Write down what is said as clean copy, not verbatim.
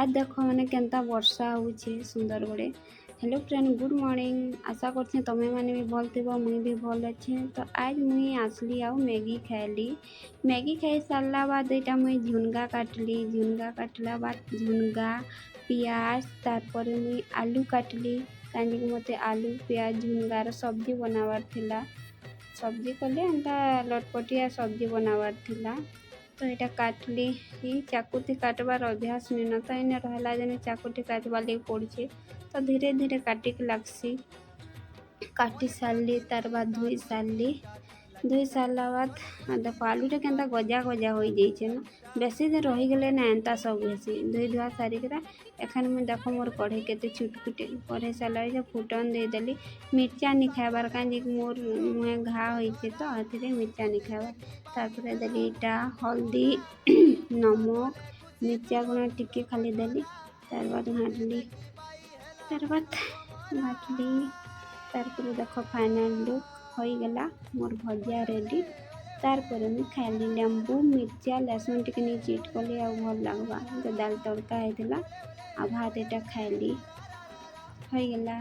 आज देखो मैंने केनता वर्षा होउछे सुंदर बड़े। Hello friend, good morning. आशा करछे तमे माने भी भल थिबो, मुई भी भल अच्छे। तो आज मुई आसली आउ मैगी खाइली। मैगी खाई सारला बाद एटा मुई झुनगा काटली। झुनगा काटला बाद झुनगा पियाज तारपरे मुई आलू काटली। कांजी मते आलू पियाज झुनगार सब्जी बनावार थिला। सब्जी कले एंता लटपटिया सब्जी बनावार थिला। तो यहाँ काटली ही चाकूती काटबार अभ्यास नहीं न तो इन रहा जन चाकूटी काटवा लगे पड़े। तो धीरे धीरे काटिक लागसी। काटी सारली तार बाद धोई सारला बाद देखो आलूटा केनता गजा गजा हो जाइए ना, बेसी दिन रही गले ना एंता सब हेसी। धोई धुआ सारिक एखन मुझे देखो मोर कढ़े के छुटकुटे कढ़े सारा फुटन देदेली। मिर्चा नहीं खाइबार कहीं मोर मुहे घा होइछे तो हाथी मिर्चा नहीं खाइबार। तारपरे देली इटा हल्दी नमक मिर्चा गुण टिके खाली देली। तार बाद घाटली तारपरे देखो फाइनल लुक हो गला मोर भजिया रेडी। तारपरे मुझे खाइली लेंबू मिर्चा लहसुन टिके नहीं चिट कली आ भल लगवा जो दाल तड़का होता आ भात एटा खाइली हो गला।